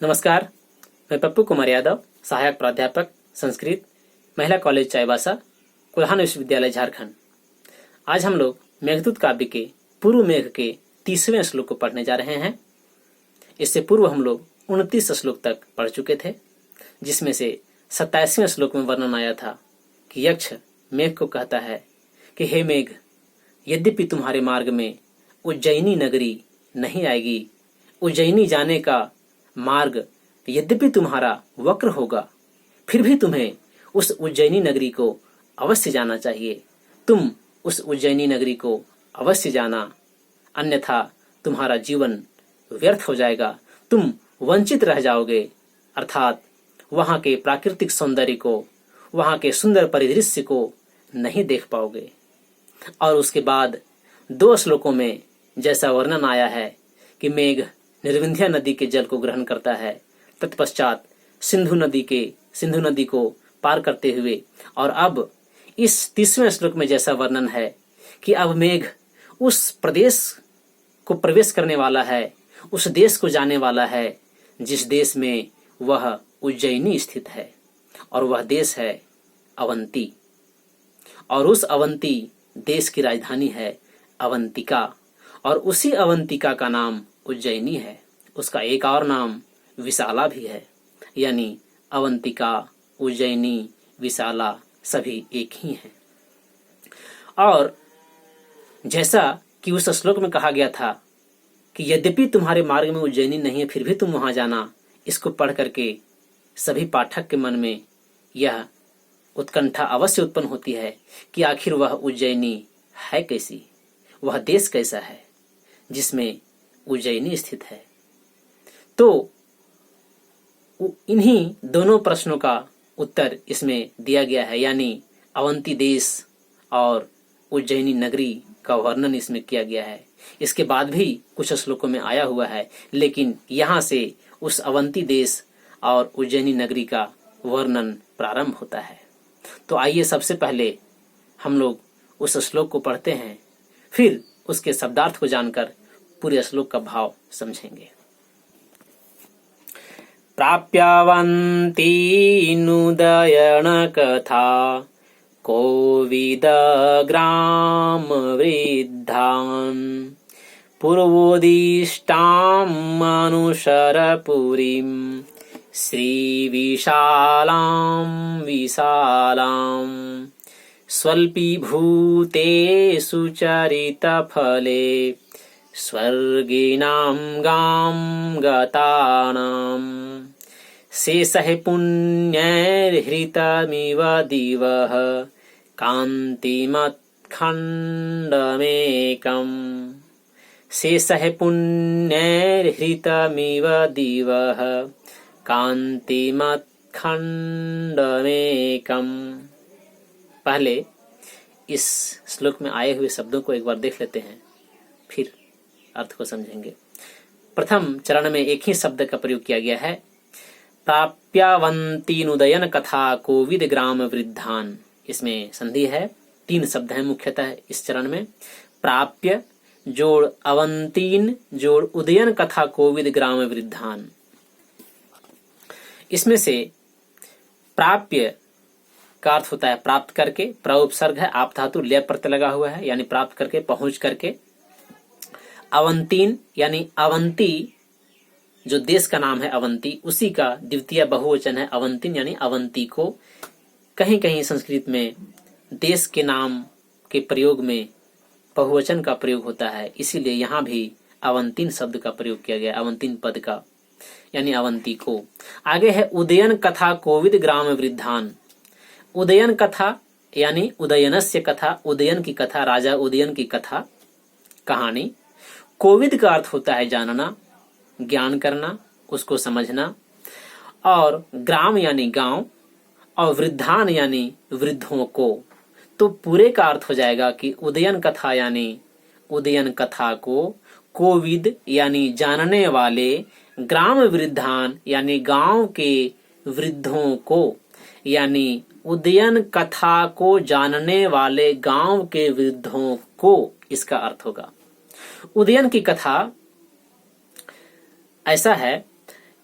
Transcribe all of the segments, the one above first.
नमस्कार, मैं पप्पू कुमार यादव, सहायक प्राध्यापक संस्कृत, महिला कॉलेज चाईबासा, कोल्हान विश्वविद्यालय, झारखंड। आज हम लोग मेघदूत काव्य के पूर्व मेघ के 30वें श्लोक को पढ़ने जा रहे हैं। इससे पूर्व हम लोग 29 श्लोक तक पढ़ चुके थे, जिसमें से 27वें श्लोक में वर्णन आया था कि यक्ष मेघ को कहता है कि हे मेघ, यद्यपि तुम्हारे मार्ग में उज्जैनी नगरी नहीं आएगी, उज्जैनी जाने का मार्ग यद्यपि तुम्हारा वक्र होगा, फिर भी तुम्हें उस उज्जैनी नगरी को अवश्य जाना चाहिए। तुम उस उज्जैनी नगरी को अवश्य जाना, अन्यथा तुम्हारा जीवन व्यर्थ हो जाएगा, तुम वंचित रह जाओगे। अर्थात वहां के प्राकृतिक सौंदर्य को, वहां के सुंदर परिदृश्य को नहीं देख पाओगे। और उसके बाद 2 श्लोकों में जैसा वर्णन आया है कि मेघ निर्विंध्या नदी के जल को ग्रहण करता है, तत्पश्चात सिंधु नदी को पार करते हुए, और अब इस 30वें श्लोक में जैसा वर्णन है कि अब मेघ उस प्रदेश को प्रवेश करने वाला है, उस देश को जाने वाला है जिस देश में वह उज्जैनी स्थित है, और वह देश है अवंती। और उस अवंती देश की राजधानी है अवंतिका, और उसी अवंतिका का नाम उज्जैनी है। उसका एक और नाम विशाला भी है, यानी अवंतिका, उज्जैनी, विशाला सभी एक ही हैं। और जैसा कि उस श्लोक में कहा गया था कि यद्यपि तुम्हारे मार्ग में उज्जैनी नहीं है, फिर भी तुम वहां जाना, इसको पढ़ करके सभी पाठक के मन में यह उत्कंठा अवश्य उत्पन्न होती है कि आखिर वह उज्जैनी है कैसी, वह देश कैसा है जिसमें उज्जैनी स्थित है। तो इन्हीं दोनों प्रश्नों का उत्तर इसमें दिया गया है, यानी अवंती देश और उज्जैनी नगरी का वर्णन इसमें किया गया है। इसके बाद भी कुछ श्लोकों में आया हुआ है, लेकिन यहाँ से उस अवंती देश और उज्जैनी नगरी का वर्णन प्रारंभ होता है। तो आइए सबसे पहले हम लोग उस श्लोक को पढ़ते हैं, फिर उसके शब्दार्थ को जानकर पूरे श्लोक का भाव समझेंगे। प्राप्यावन्ती नुदयन कथा कोविद ग्राम वृद्धान् पूर्वोदिष्टां मनुषरपुरीं श्रीविशालां विशालां स्वल्पीभूतेषु चरितफले स्वर्गिणां गां गतानां शेषः पुण्यैर्हृतमिव दिवः कान्तिमत्खण्डमेकम् शेषः पुण्यैर्हृतमिव दिवः कान्तिमत्खण्डमेकम्। पहले इस श्लोक में आए हुए शब्दों को एक बार देख लेते हैं, फिर अर्थ को समझेंगे। प्रथम चरण में एक ही शब्द का प्रयोग किया गया है, प्राप्यावंती नुदयन कथा कोविद ग्राम वृद्धान। इसमें संधि है, 3 शब्द हैं मुख्यतः इस चरण में। प्राप्य जोड़ अवंतीन जोड़ उदयन कथा कोविद ग्राम वृद्धान। इसमें से प्राप्य का अर्थ होता है प्राप्त करके, प्र उपसर्ग है, आप धातु, लय प्रत्यय लगा हुआ है, यानी प्राप्त करके, पहुंच करके। अवंतीन यानी अवंती, जो देश का नाम है अवंती, उसी का द्वितीय बहुवचन है अवंतीन, यानी अवंती को। कहीं कहीं संस्कृत में देश के नाम के प्रयोग में बहुवचन का प्रयोग होता है, इसीलिए यहाँ भी अवंतीन शब्द का प्रयोग किया गया, अवंतीन पद का, यानी अवंती को। आगे है उदयन कथा कोविद ग्राम वृद्धान। उदयन कथा यानी उदयनस्य कथा, उदयन की कथा, राजा उदयन की कथा, कहानी। कोविद का अर्थ होता है जानना, ज्ञान करना, उसको समझना। और ग्राम यानी गांव, और वृद्धान यानी वृद्धों को। तो पूरे का अर्थ हो जाएगा कि उदयन कथा यानी उदयन कथा को, कोविद यानी जानने वाले, ग्राम वृद्धान यानी गांव के वृद्धों को, यानी उदयन कथा को जानने वाले गांव के वृद्धों को, इसका अर्थ होगा। उदयन की कथा ऐसा है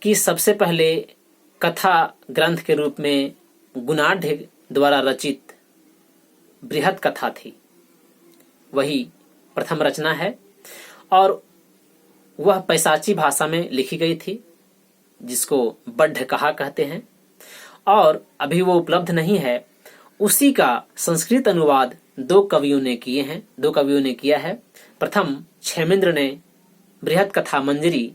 कि सबसे पहले कथा ग्रंथ के रूप में गुणाढ़ द्वारा रचित बृहत कथा थी, वही प्रथम रचना है और वह पैशाची भाषा में लिखी गई थी जिसको बड्ढ कहा कहते हैं और अभी वो उपलब्ध नहीं है। उसी का संस्कृत अनुवाद दो कवियों ने किया है। प्रथम क्षेमेंद्र ने बृहत कथा मंजरी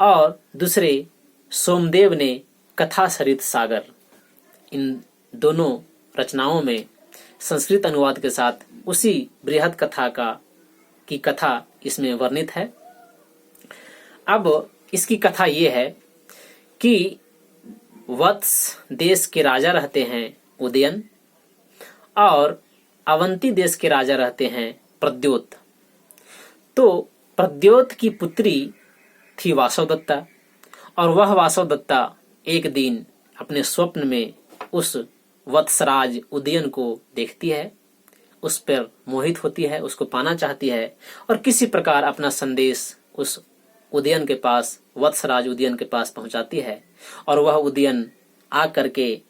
और दूसरे सोमदेव ने कथा सरित सागर। इन दोनों रचनाओं में संस्कृत अनुवाद के साथ उसी बृहत कथा की कथा इसमें वर्णित है। अब इसकी कथा ये है कि वत्स देश के राजा रहते हैं उदयन और अवंती देश के राजा रहते हैं प्रद्योत। तो प्रद्योत की पुत्री थी वासवदत्ता और वह वासवदत्ता एक दिन अपने स्वप्न में उस वत्सराज उदयन को देखती है, उस पर मोहित होती है, उसको पाना चाहती है और किसी प्रकार अपना संदेश उस उदयन के पास, वत्सराज उदयन के पास पहुंचाती है और वह उदयन आ करके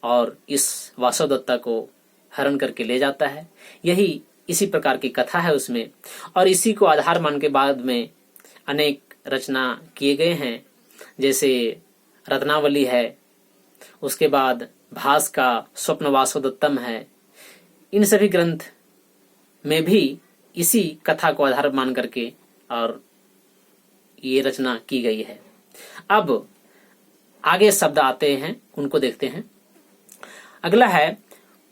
और इस वासवदत्ता को हरण करके ले जाता है। यही इसी प्रकार की कथा है उसमें और इसी को आधार मान के बाद में अनेक रचना किए गए हैं, जैसे रत्नावली है, उसके बाद भास का स्वप्न वासवदत्तम है। इन सभी ग्रंथ में भी इसी कथा को आधार मान करके और ये रचना की गई है। अब आगे शब्द आते हैं, उनको देखते हैं। अगला है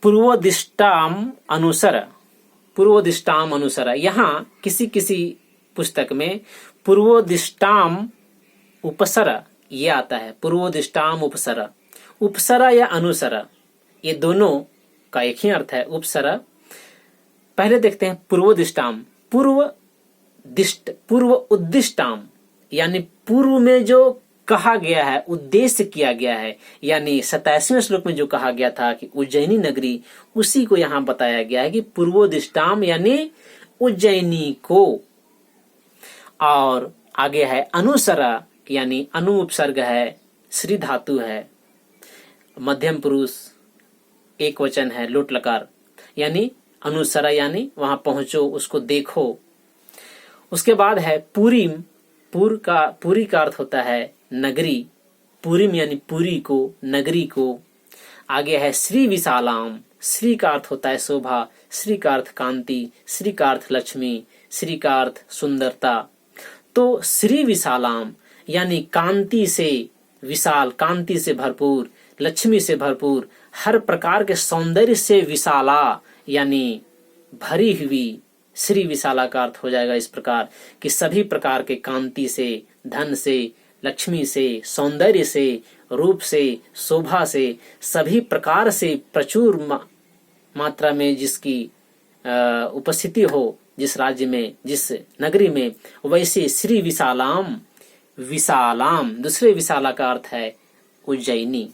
पूर्वोदिष्टाम अनुसर। पूर्वोदिष्टाम अनुसर, यहाँ किसी किसी पुस्तक में पूर्वोदिष्टाम उपसर ये आता है। पूर्वोदिष्टाम उपसर, उपसरा या अनुसर ये दोनों का एक ही अर्थ है, उपसरा। पहले देखते हैं पूर्वोदिष्टाम। पूर्व उद्दिष्टाम यानी पूर्व में जो कहा गया है, उद्देश्य किया गया है, यानी 27वें श्लोक में जो कहा गया था कि उज्जैनी नगरी, उसी को यहाँ बताया गया है कि पूर्वोदिष्टाम यानी उज्जैनी को। और आगे है अनुसरा यानी अनु उपसर्ग है, श्री धातु है, मध्यम पुरुष एक वचन है, लोट लकार, यानी अनुसरा यानी वहां पहुंचो, उसको देखो। उसके बाद है पूरीम। पूरी का अर्थ होता है नगरी, पूरीम यानी पूरी को, नगरी को। आगे है श्री विशालाम। श्री का अर्थ होता है शोभा, श्री का अर्थ कांति, श्री का अर्थ लक्ष्मी, श्री का अर्थ सुंदरता। तो श्री विशालाम यानी कांति से विशाल, कांति से भरपूर, लक्ष्मी से भरपूर, हर प्रकार के सौंदर्य से विशाला यानी भरी हुई। श्री विशाला का अर्थ हो जाएगा इस प्रकार कि सभी प्रकार के कांति से, धन से, लक्ष्मी से, सौंदर्य से, रूप से, शोभा से, सभी प्रकार से प्रचुर मात्रा में जिसकी उपस्थिति हो जिस राज्य में, जिस नगरी में, वैसे श्री विशालाम। विशालाम दूसरे विशाला का अर्थ है उज्जैनी,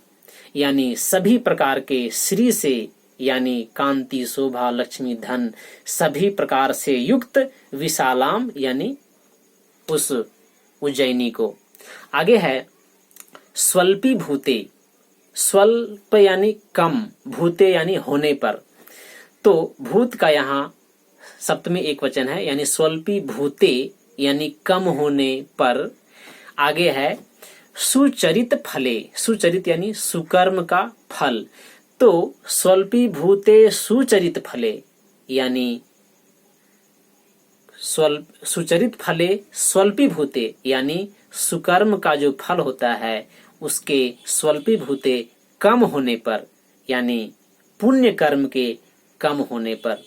यानी सभी प्रकार के श्री से यानी कांति, शोभा, लक्ष्मी, धन सभी प्रकार से युक्त विशालाम यानी उस उज्जैनी को। आगे है स्वल्पी भूते। स्वल्प यानी कम, भूते यानी होने पर। तो भूत का यहाँ सप्तमी एक वचन है, यानी स्वल्पी भूते यानी कम होने पर। आगे है सुचरित फले। सुचरित यानी सुकर्म का फल। तो स्वल्पी भूते सुचरित फले यानी सुचरित फले स्वल्पी भूते यानी सुकर्म का जो फल होता है उसके स्वल्पी भूते कम होने पर, यानी पुण्य कर्म के कम होने पर।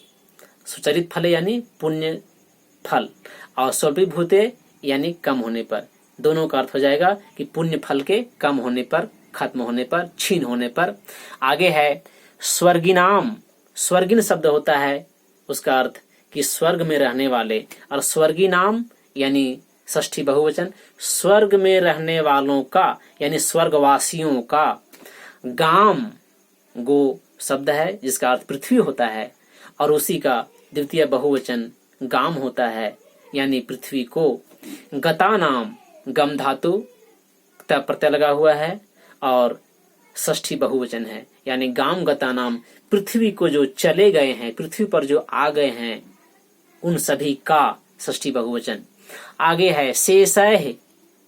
सुचरित फले यानी पुण्य फल और स्वल्पी भूते यानी कम होने पर। दोनों का अर्थ हो जाएगा कि पुण्य फल के कम होने पर, खत्म होने पर, छीन होने पर। आगे है स्वर्गिनाम। स्वर्गिन शब्द होता है, उसका अर्थ कि स्वर्ग में रहने वाले, और स्वर्गिनाम यानी षष्ठी बहुवचन, स्वर्ग में रहने वालों का यानी स्वर्गवासियों का। गाम गो शब्द है जिसका अर्थ पृथ्वी होता है और उसी का द्वितीय बहुवचन गाम होता है यानी पृथ्वी को। गता नाम, गम धातु का प्रत्यय लगा हुआ है और षष्ठी बहुवचन है, यानी गाम गता नाम, पृथ्वी को जो चले गए हैं, पृथ्वी पर जो आ गए हैं, उन सभी का षष्ठी बहुवचन। आगे है शेषय,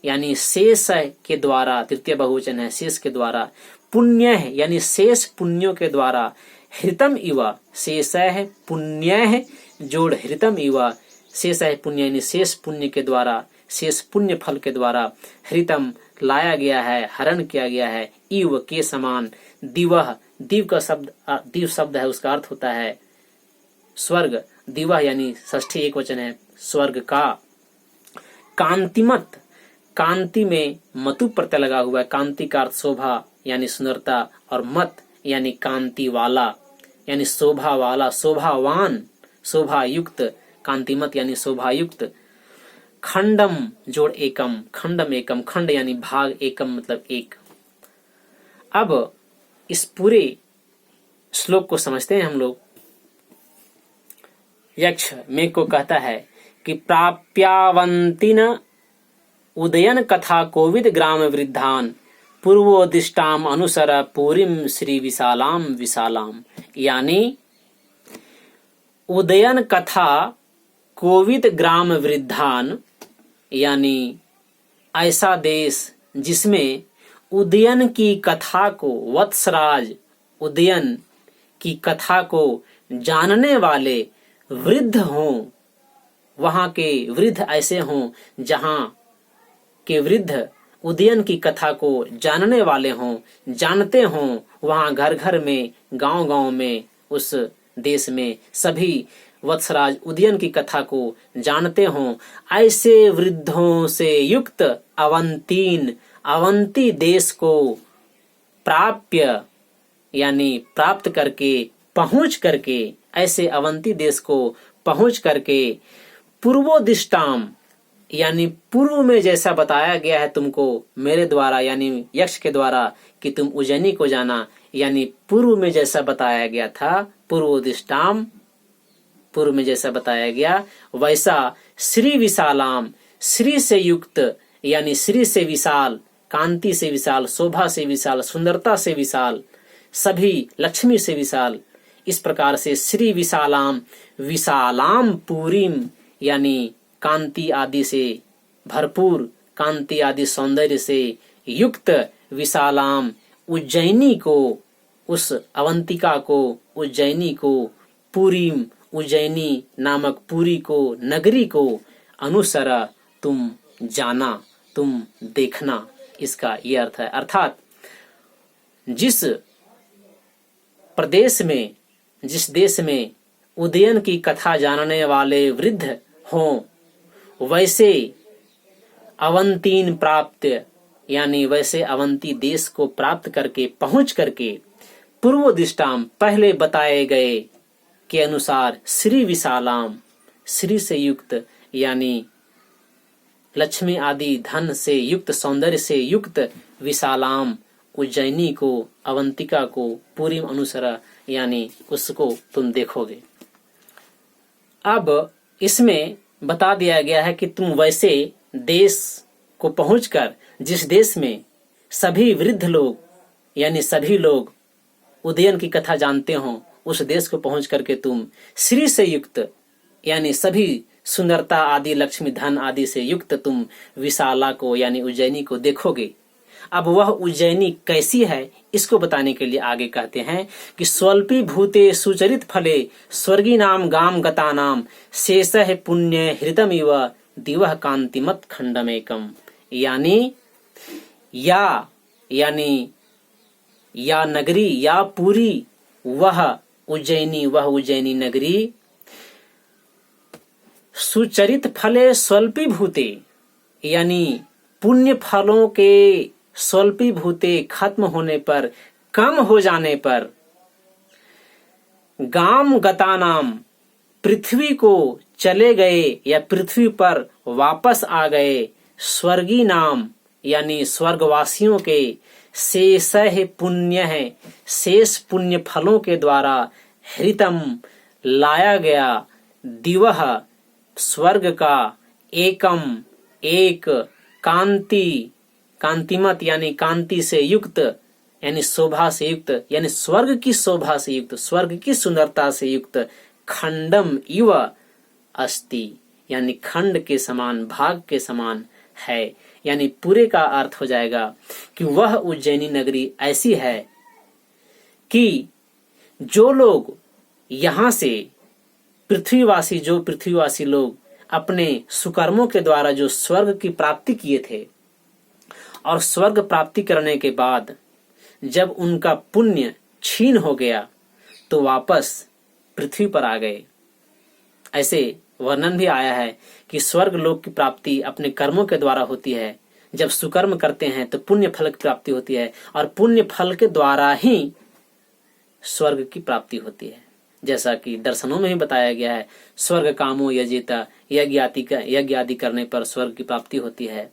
यानी शेष के द्वारा, तृतीय बहुवचन है, शेष के द्वारा। पुण्य है, यानी शेष पुण्यों के द्वारा। हृतम इव, शेष है पुण्य है जोड़ हृतम इव, शेष है पुण्य, यानी शेष पुण्य के द्वारा, शेष पुण्य फल के द्वारा। हृतम लाया गया है, हरण किया गया है, इव के समान। दिवह, दिव का शब्द, दिव शब्द है, उसका अर्थ होता है स्वर्ग। दिवह यानी षष्ठी एक वचन है, स्वर्ग का। कांतिमत, कांति में मतु प्रत्यय लगा हुआ है। कांति का अर्थ शोभा यानी सुंदरता, और मत यानी कांति वाला, यानी शोभा वाला, शोभावान, शोभा युक्त। कांतिमत यानी शोभा युक्त। खंडम जोड़ एकम, खंडम एकम, खंड यानी भाग, एकम मतलब एक। अब इस पूरे श्लोक को समझते हैं हम लोग। यक्ष मेघ को कहता है कि प्राप्यावंतिन उदयन कथा कोविद ग्राम वृद्धान पूर्वोदिष्टाम अनुसर पूरीम श्री विशालाम विशालाम, यानी उदयन कथा कोविद ग्राम वृद्धान, यानी ऐसा देश जिसमें उदयन की कथा को, वत्सराज उदयन की कथा को जानने वाले वृद्ध हों, वहां के वृद्ध ऐसे हों जहां के वृद्ध उदयन की कथा को जानने वाले हों, जानते हों। वहां घर घर में, गांव गांव में, उस देश में सभी वत्सराज उदयन की कथा को जानते हों। ऐसे वृद्धों से युक्त अवंतीन, अवंती देश को प्राप्य यानी प्राप्त करके, पहुंच करके, ऐसे अवंती देश को पहुंच करके, पूर्वोदिष्टाम यानी पूर्व में जैसा बताया गया है तुमको मेरे द्वारा, यानी यक्ष के द्वारा, कि तुम उज्जैनी को जाना, यानी पूर्व में जैसा बताया गया था, पूर्वोदिष्टाम, पूर्व में जैसा बताया गया वैसा। श्री विशालाम, श्री से युक्त, यानी श्री से विशाल, कांति से विशाल, शोभा से विशाल, सुंदरता से विशाल, सभी लक्ष्मी से विशाल। इस प्रकार से श्री विशालाम, विशालाम पूरीम, यानी कांति आदि से भरपूर, कांति आदि सौंदर्य से युक्त विशालाम, उज्जैनी को, उस अवंतिका को, उज्जैनी को, पूरीम, उज्जैनी नामक पुरी को, नगरी को, अनुसरा तुम जाना, तुम देखना। इसका ये अर्थ है। अर्थात जिस प्रदेश में, जिस देश में उदयन की कथा जानने वाले वृद्ध हों, वैसे अवंतीन प्राप्त, यानी वैसे अवंती देश को प्राप्त करके, पहुंच करके, पूर्वोदिष्टाम पहले बताए गए के अनुसार, श्री विशालाम, श्री से युक्त, यानी लक्ष्मी आदि धन से युक्त, सौंदर्य से युक्त विशालाम उज्जैनी को, अवंतिका को, पूरी अनुसरा, यानी उसको तुम देखोगे। अब इसमें बता दिया गया है कि तुम वैसे देश को पहुंचकर, जिस देश में सभी वृद्ध लोग, यानी सभी लोग उदयन की कथा जानते हो, उस देश को पहुंच करके तुम श्री से युक्त, यानी सभी सुंदरता आदि, लक्ष्मी धन आदि से युक्त तुम विशाला को, यानी उज्जैनी को देखोगे। अब वह उज्जैनी कैसी है, इसको बताने के लिए आगे कहते हैं कि स्वल्पी भूते सुचरित फले स्वर्गी नाम गाम गता नाम शेषः पुण्य हृतमिव दिवः कांतिमत खंडमेकम, यानी या नगरी, या पूरी, वह उज्जैनी नगरी, सुचरित फले स्वल्पी भूते, यानी पुण्य फलों के स्वल्पी भूते खत्म होने पर, कम हो जाने पर, गाम गता नाम पृथ्वी को चले गए या पृथ्वी पर वापस आ गए, स्वर्गी नाम यानी स्वर्गवासियों के, शेषः पुण्य है, शेष पुण्य फलों के द्वारा, हृतम लाया गया, दिवह स्वर्ग का, एकम एक, कांति कांतिमत यानी कांति से युक्त, यानी शोभा से युक्त, यानी स्वर्ग की शोभा से युक्त, स्वर्ग की सुंदरता से युक्त, खंडम इव अस्ति यानी खंड के समान, भाग के समान है। यानी पूरे का अर्थ हो जाएगा कि वह उज्जैनी नगरी ऐसी है कि जो लोग यहाँ से पृथ्वीवासी लोग अपने सुकर्मों के द्वारा जो स्वर्ग की प्राप्ति किए थे, और स्वर्ग प्राप्ति करने के बाद जब उनका पुण्य क्षीण हो गया तो वापस पृथ्वी पर आ गए। ऐसे वर्णन भी आया है कि स्वर्ग लोक की प्राप्ति अपने कर्मों के द्वारा होती है। जब सुकर्म करते हैं तो पुण्य फल की प्राप्ति होती है, और पुण्य फल के द्वारा ही स्वर्ग की प्राप्ति होती है। जैसा कि दर्शनों में ही बताया गया है, स्वर्ग कामो यजेता, यज्ञ आदि करने पर स्वर्ग की प्राप्ति होती है।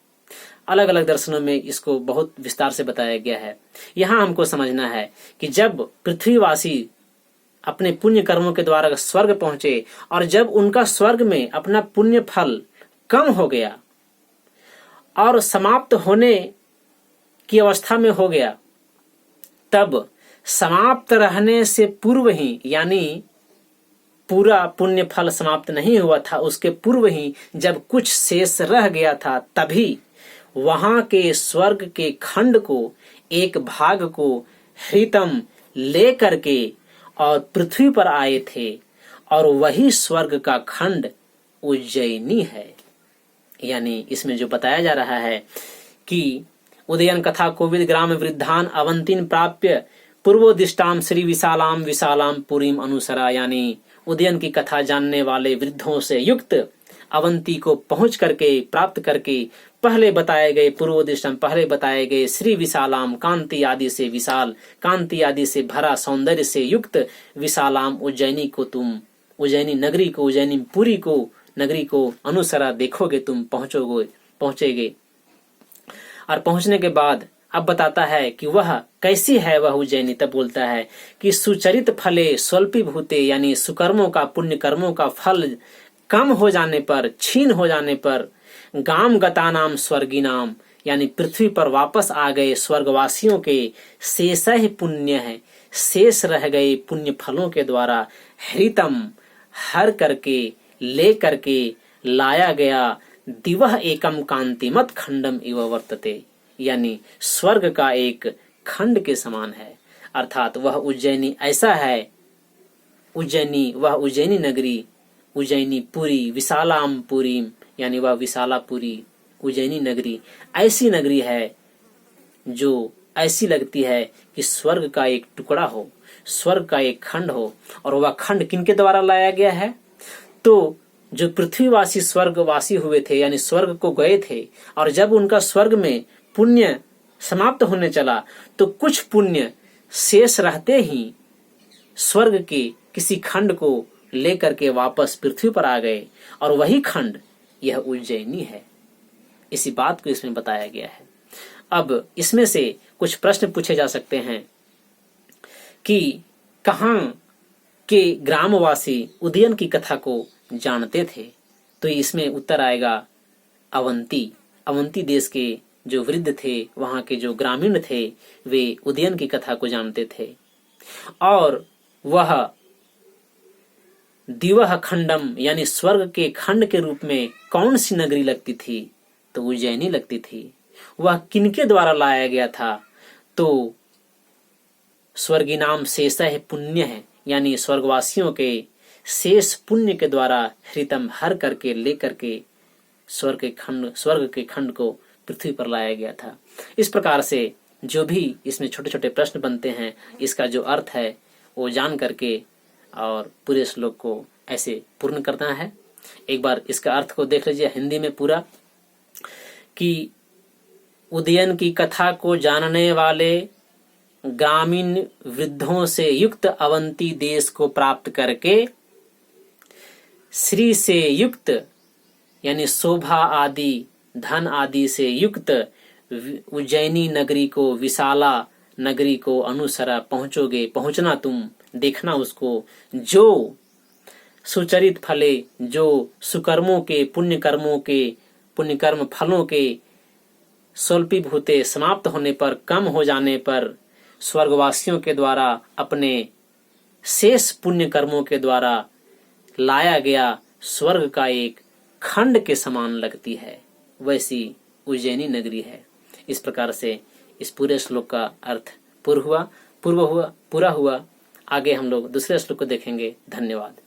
अलग अलग दर्शनों में इसको बहुत विस्तार से बताया गया है। यहाँ हमको समझना है कि जब पृथ्वीवासी अपने पुण्य कर्मों के द्वारा स्वर्ग पहुंचे, और जब उनका स्वर्ग में अपना पुण्य फल कम हो गया और समाप्त होने की अवस्था में हो गया, तब समाप्त रहने से पूर्व ही, यानी पूरा पुण्य फल समाप्त नहीं हुआ था, उसके पूर्व ही जब कुछ शेष रह गया था, तभी वहां के स्वर्ग के खंड को, एक भाग को हृतम ले करके और पृथ्वी पर आए थे, और वही स्वर्ग का खंड उज्जैनी है। यानी इसमें जो बताया जा रहा है कि उदयन कथा कोविद ग्राम वृद्धान अवंतीन प्राप्य पूर्वोदिष्टाम श्री विशालाम विशालाम पुरीम अनुसरा, यानी उदयन की कथा जानने वाले वृद्धों से युक्त अवंती को पहुंच करके, प्राप्त करके, पहले बताए गए पूर्वोदिष्टम, पहले बताए गए श्री विशालाम, कांति आदि से विशाल, कांति आदि से भरा, सौंदर्य से युक्त विशालाम उज्जैनी को तुम, उज्जैनी नगरी को, उज्जैनी पुरी को, नगरी को अनुसरा देखोगे, तुम पहुंचेगे। और पहुंचने के बाद अब बताता है कि वह कैसी है वह उज्जैनी। तब बोलता है कि सुचरित फले स्वल्पीभूते, यानी सुकर्मों का, पुण्य कर्मों का फल कम हो जाने पर, क्षीण हो जाने पर, गाम गतानाम स्वर्गिनाम, यानी पृथ्वी पर वापस आ गए स्वर्गवासियों के शेष ही पुण्य है, शेष रह गए पुण्य फलों के द्वारा, हृतम हर करके, ले करके लाया गया, दिवह एकम कांतिमत खंडम इव वर्तते, यानी स्वर्ग का एक खंड के समान है। अर्थात वह उज्जैनी ऐसा है, उज्जैनी, वह उज्जैनी नगरी, उज्जैनी पुरी, विशालाम पुरीम, यानी वह विशालापुरी, उज्जैनी नगरी ऐसी नगरी है जो ऐसी लगती है कि स्वर्ग का एक टुकड़ा हो, स्वर्ग का एक खंड हो। और वह खंड किनके द्वारा लाया गया है? तो जो पृथ्वीवासी स्वर्गवासी हुए थे, यानी स्वर्ग को गए थे, और जब उनका स्वर्ग में पुण्य समाप्त होने चला तो कुछ पुण्य शेष रहते ही स्वर्ग के किसी खंड को लेकर के वापस पृथ्वी पर आ गए, और वही खंड यह उज्जैनी है। इसी बात को इसमें बताया गया है। अब इसमें से कुछ प्रश्न पूछे जा सकते हैं कि कहाँ के ग्रामवासी उदयन की कथा को जानते थे? तो इसमें उत्तर आएगा अवंती देश के जो वृद्ध थे, वहां के जो ग्रामीण थे, वे उदयन की कथा को जानते थे। और वह दिवह खंडम, यानी स्वर्ग के खंड के रूप में कौन सी नगरी लगती थी? तो उज्जैनी लगती थी। वह किनके द्वारा लाया गया था? तो स्वर्गी नाम शेष है, पुण्य है, यानी स्वर्गवासियों के शेष पुण्य के द्वारा हृतम हर करके लेकर के स्वर्ग के खंड को पृथ्वी पर लाया गया था। इस प्रकार से जो भी इसमें छोटे छोटे प्रश्न बनते हैं, इसका जो अर्थ है वो जान करके और पूरे श्लोक को ऐसे पूर्ण करना है। एक बार इसका अर्थ को देख लीजिए हिंदी में पूरा, कि उदयन की कथा को जानने वाले ग्रामीण वृद्धों से युक्त अवंती देश को प्राप्त करके श्री से युक्त, यानी शोभा आदि, धन आदि से युक्त उज्जैनी नगरी को, विशाला नगरी को अनुसरा पहुंचोगे, पहुंचना तुम, देखना उसको, जो सुचरित फले, जो सुकर्मों के, पुण्य कर्म फलों के स्वल्पीभूते समाप्त होने पर, कम हो जाने पर स्वर्गवासियों के द्वारा अपने शेष पुण्य कर्मों के द्वारा लाया गया स्वर्ग का एक खंड के समान लगती है, वैसी उज्जैनी नगरी है। इस प्रकार से इस पूरे श्लोक का अर्थ पूरा हुआ। आगे हम लोग दूसरे श्लोक को देखेंगे। धन्यवाद।